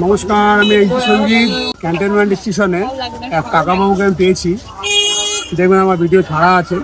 নমস্কার, আমি HD Sanjeev. Cantonment স্টেশনে এক কাকাবাবুকে আমি পেয়েছি। দেখবেন আমার ভিডিও ছাড়া আছে।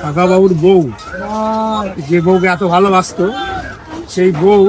কাকাবাবুর বউ, যে বউকে এত ভালোবাসত, সেই বউ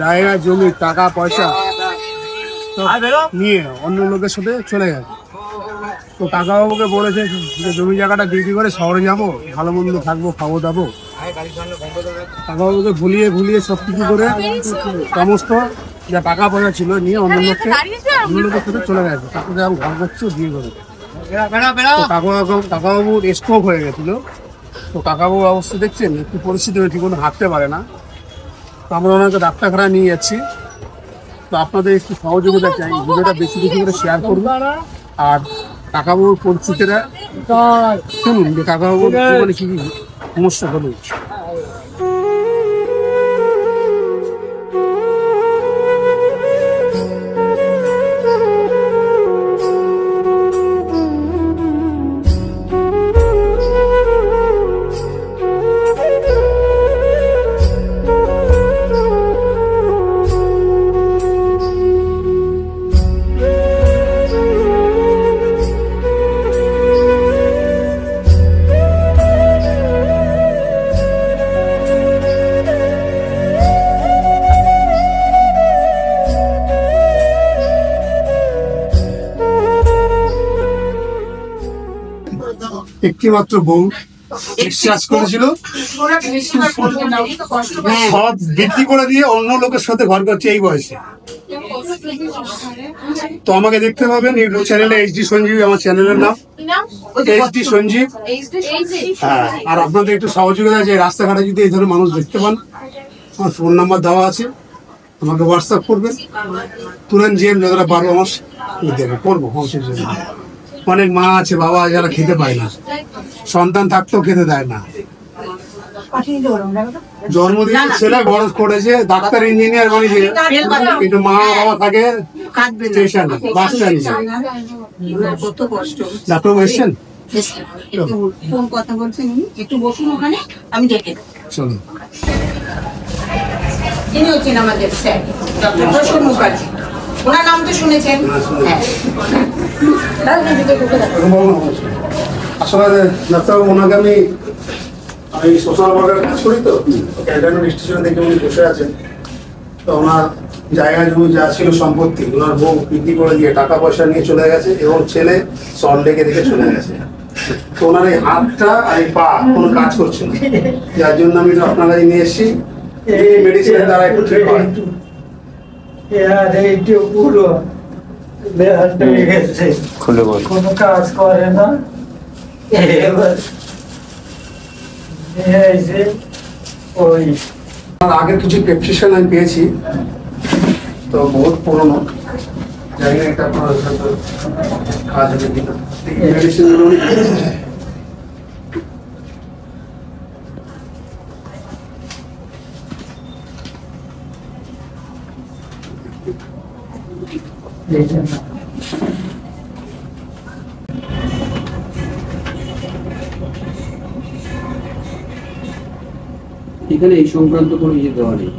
জায়গা জমি টাকা পয়সা নিয়ে অন্য লোকের সাথে চলে গেছে। তো কাকাবাবুকে বলেছে যে জমি জায়গাটা বিক্রি করে শহরে যাবো, ভালো মন্দ থাকবো, খাবো দাবো। কাকাবাবুকে ভুলিয়ে সব কিছু করে সমস্ত যা টাকা পয়সা ছিল নিয়ে অন্য লোকের সাথে চলে গেছে। তাকে আমি ঘর করছি বিয়ে করে। কাকাবাবুর স্ট্রোক হয়ে গেছিল। তো কাকাবাবুর অবস্থা দেখছেন, একটু পরিস্থিতি ঠিক মতো হাঁটতে পারে না। তো আমরা ওনাকে ডাক্তারখানায় নিয়ে যাচ্ছি। তো আপনাদের একটু সহযোগিতা চাই, ভিডিওটা বেশি করে শেয়ার করবো। আর কাকাবাবুর পরিস্থিতিটা শুনুন যে কাকাবাবুর জীবনে কি কি সমস্যা হলো। একটি মাত্র বউ বিশ্বাস করেছিল, সব বিক্রি করে দিয়ে অন্য লোকের সাথে ঘর করছে এই বয়সে। তো আমাকে দেখতে পাবেন ইউটিউব চ্যানেলে এইচডি সঞ্জীব, আমার চ্যানেলের নাম এইচডি সঞ্জীব। হ্যাঁ, আর আপনাদের একটু সহযোগিতা যে রাস্তাঘাটে যদি এই ধরনের মানুষ দেখতে পান, আমার ফোন নাম্বার দেওয়া আছে, আমাকে হোয়াটসঅ্যাপ করবেন। তুলেন যে যতটা পারবো আমার দেবো, করবো। অনেক মা আছে, বাবা যারা খেতে পায় না, সন্তান থাকতেও খেতে দেয় না। জন্মদিন ছেলে বড় করেছে, ডাক্তার ইঞ্জিনিয়ার বানিয়েছে, কিন্তু মা বাবা থাকে স্টেশন বাস স্ট্যান্ডে। ডাক্তারবাবু এসছেন? কথা বলছেন, একটু বসুন ওখানে, আমি ডেকে চলুন। ইনি হচ্ছেন আমাদের স্যার ডক্টর প্রসন্ন মুখার্জি। ওনার নাম তো শুনেছেন। হ্যাঁ, আসলে ডাক্তারবাবু, ওনাকে আমি সোশ্যাল ওয়ার্কার কাজ করি। তো ক্যান্টনমেন্ট স্টেশনে দেখে উনি বসে আছেন। তো ওনার জায়গা জমি যা ছিল সম্পত্তি, ওনার বউ বিক্রি করে দিয়ে টাকা পয়সা নিয়ে চলে গেছে, এবং ছেলে সল লেগে রেখে চলে গেছে। তো ওনার এই হাতটা আর এই পা কোনো কাজ করছে না, যার জন্য আমি আপনার কাছে নিয়ে এসেছি। এই মেডিসিনের দ্বারা একটু ঠিক হয়। কোনো কাজ করে না। আগের কিছু প্রেসক্রিপশন আমি পেয়েছি, তো বহুত পুরনো, জানি না এটা আপনার কাজ হবে কিনা। মেডিসিন গুলো এখানে এই সংক্রান্ত কোনো ইয়ে দেওয়া নেই,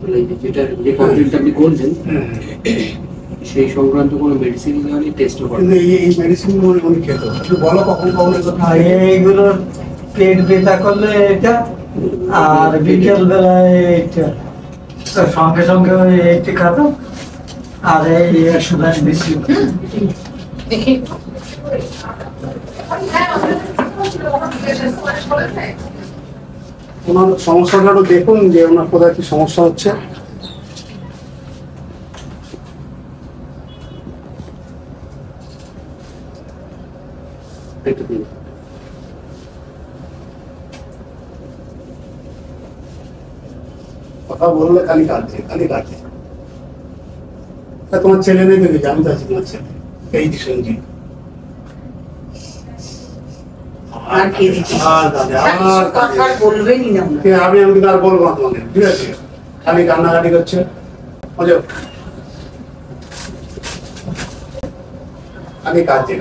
মানে যেটা যে কমপ্লেনটা আপনি করছেন সেই সংক্রান্ত কোনো মেডিসিন দেওয়া নেই, টেস্টও করা নেই। এই মেডিসিন উনি খেত, বলো কখন এইগুলো পেট ব্যথা করলে এটা, আর বিকেল বেলায় এইটা, সঙ্গে সঙ্গে এইটা খাতো, আর এই একসাথে বেশি। ওনার সমস্যাটা দেখুন যে ওনার কোথায় কি সমস্যা হচ্ছে। কথা বললে খালি কাঁদছে। তোমার ছেলে নেই দেখি, জানতে আছি তোমার ছেলে এইচডি সঞ্জীব। আমি কিন্তু আর বলবো না তোমাকে, ঠিক আছে? খালি কান্নাকাটি করছে, খালি কাঁদছে।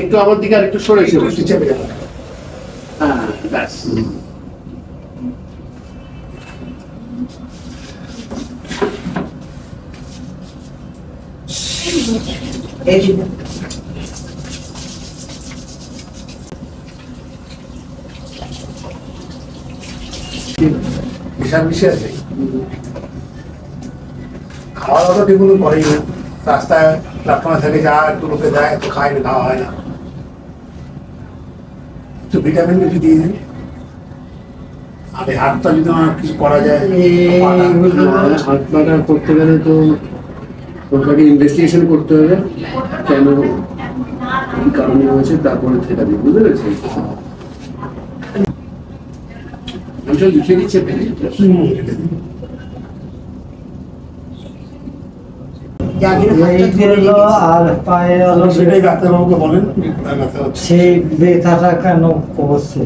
একটু আমার দিকে আর একটু সরে এসে চেপে যাবে। হ্যাঁ, ব্যাস। বিশাল বিষয় আছে। খাওয়া দাওয়া তো ঠিক মতো করেই না, রাস্তায় প্ল্যাটফর্মে থেকে যা একটু লোকে দেয় একটু খাই না, খাওয়া হয় না। একটু ভিটামিন কিছু দিয়ে দিই, আর এই হাতটা যদি আমার কিছু করা যায়, হাত পাটা করতে গেলে তো ওটাকে ইনভেস্টিগেশন করতে হবে, কেন কি কারণে হয়েছে, তারপরে থেরাপি, বুঝতে পেরেছি? আমি সব লিখে দিচ্ছি পেনে। এইগুলো আর পায়ের সেটাই ডাক্তারবাবুকে বলেন কোথায় ব্যথা হচ্ছে। সেই ব্যথাটা কেন করছে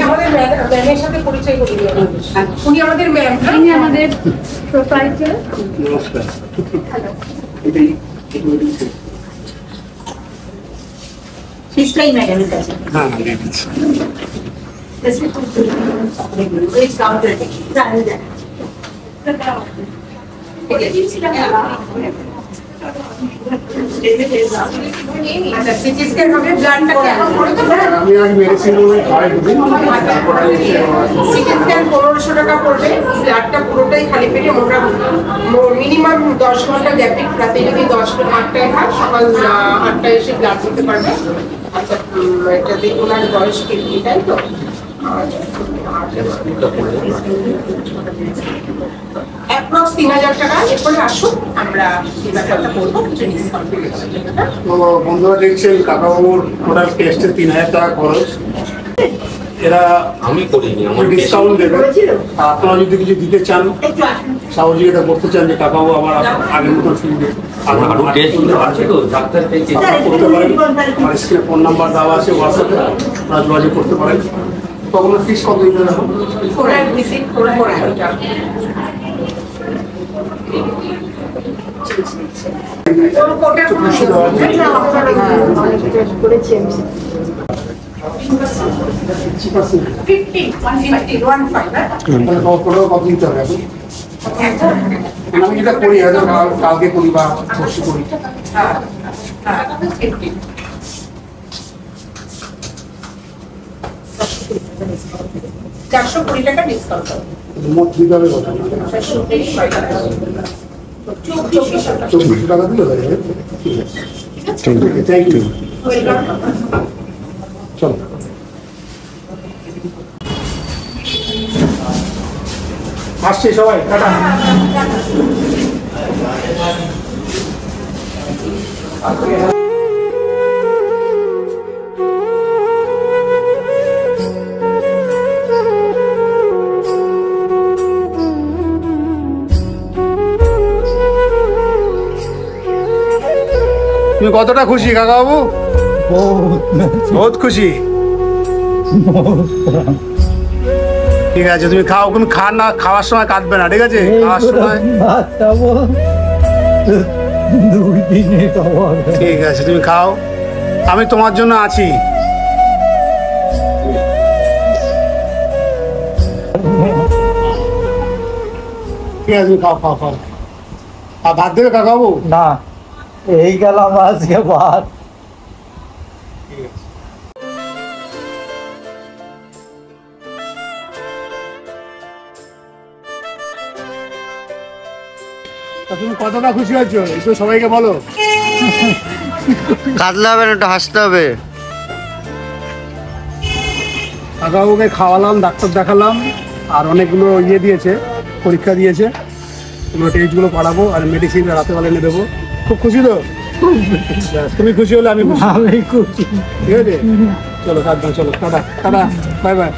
আমাদের ম্যামের সাথে পরিচয় করিয়ে দিও। উনি আমাদের ম্যাম, ইনি আমাদের প্রোপ্রাইটার। নমস্কার। এটাই ফিসটাই ম্যাডামের কাছে। হ্যাঁ দিয়ে দিচ্ছি। ওয়েজ কাউন্টার থেকে আচ্ছা, সিটি স্ক্যান হবে, ব্লাডটা কেমন করে দেবো? আমি আগে মেডিসিন খাওয়াই দুদিন, তারপরে সিটি স্ক্যান 1500 টাকা পড়বে, ব্লাডটা পুরোটাই খালি পেটে মোটা মিনিমাম 10 ঘন্টা গ্যাপে, রাতে যদি 8টায় খায় সকাল 8টায় এসে ব্লাড দিতে পারবে। আচ্ছা, এটা দেখুন আর বয়স 50, তাই তো? অ্যাপ্রক্স 3000 টাকা। এরপরে আসুন, আমরা এই ব্যাপারটা করবো, কিছু ডিসকাউন্ট পেয়ে যাবে। তো বন্ধুরা দেখছেন কাকাবাবুর টোটাল টেস্টে 3000 টাকা খরচ। এরা আমি করিনি, আমার ডিসকাউন্ট দেবে। আর আপনারা যদি কিছু দিতে চান, একটু আসুন। সহযোগিতা করতে চান, যে কাকাবাবু আবার আগের মতো ফিরবে, আরো টেস্ট আছে তো ডাক্তার থেকে করতে পারেন। আর স্ক্রিনে ফোন নাম্বার দেওয়া আছে হোয়াটসঅ্যাপে, আপনারা যোগাযোগ করতে পারেন। তখন ফিস কত দিতে হবে? 400 ভিজিট 400 টাকা। কোটার কোনো কত দিতে হবে এখন? আমি যেটা করি হয়তো কালকে করি বা পরশু করি। 420 টাকা ডিসকাউন্ট হবে। মোট দিতে হবে কত? 426 টাকা। 2400 টাকা দিলে হয়ে যাবে। ঠিক আছে, থ্যাংক ইউ। চলো। আসছে সবাই, টাটা। তুমি কতটা খুশি কাকাবাবু? বহুত খুশি। ঠিক আছে, তুমি খাও, কোন খাওয়ার সময় কাঁদবে না, ঠিক আছে? খাওয়ার সময় ঠিক আছে, তুমি খাও, আমি তোমার জন্য আছি। ঠিক আছে, তুমি খাও খাও খাও। আর ভাত দেবে কাকাবাবু? না, এই গেলাম আজকে ভাত। তা তুমি কতটা খুশি হয়েছো একটু সবাইকে বলো। কাঁদলে হবে না, একটু হাসতে হবে। কাকাবাবুকে খাওয়ালাম, ডাক্তার দেখালাম, আর অনেকগুলো দিয়েছে, পরীক্ষা দিয়েছে, এগুলো টেস্টগুলো করাবো, আর মেডিসিন রাতে বেলা এনে দেবো। খুব খুশি তো? তুমি খুশি হলে আমি খুশি। আমি খুশি। ঠিক আছে, চলো সাবধান, চলো টাটা টাটা, বাই বাই।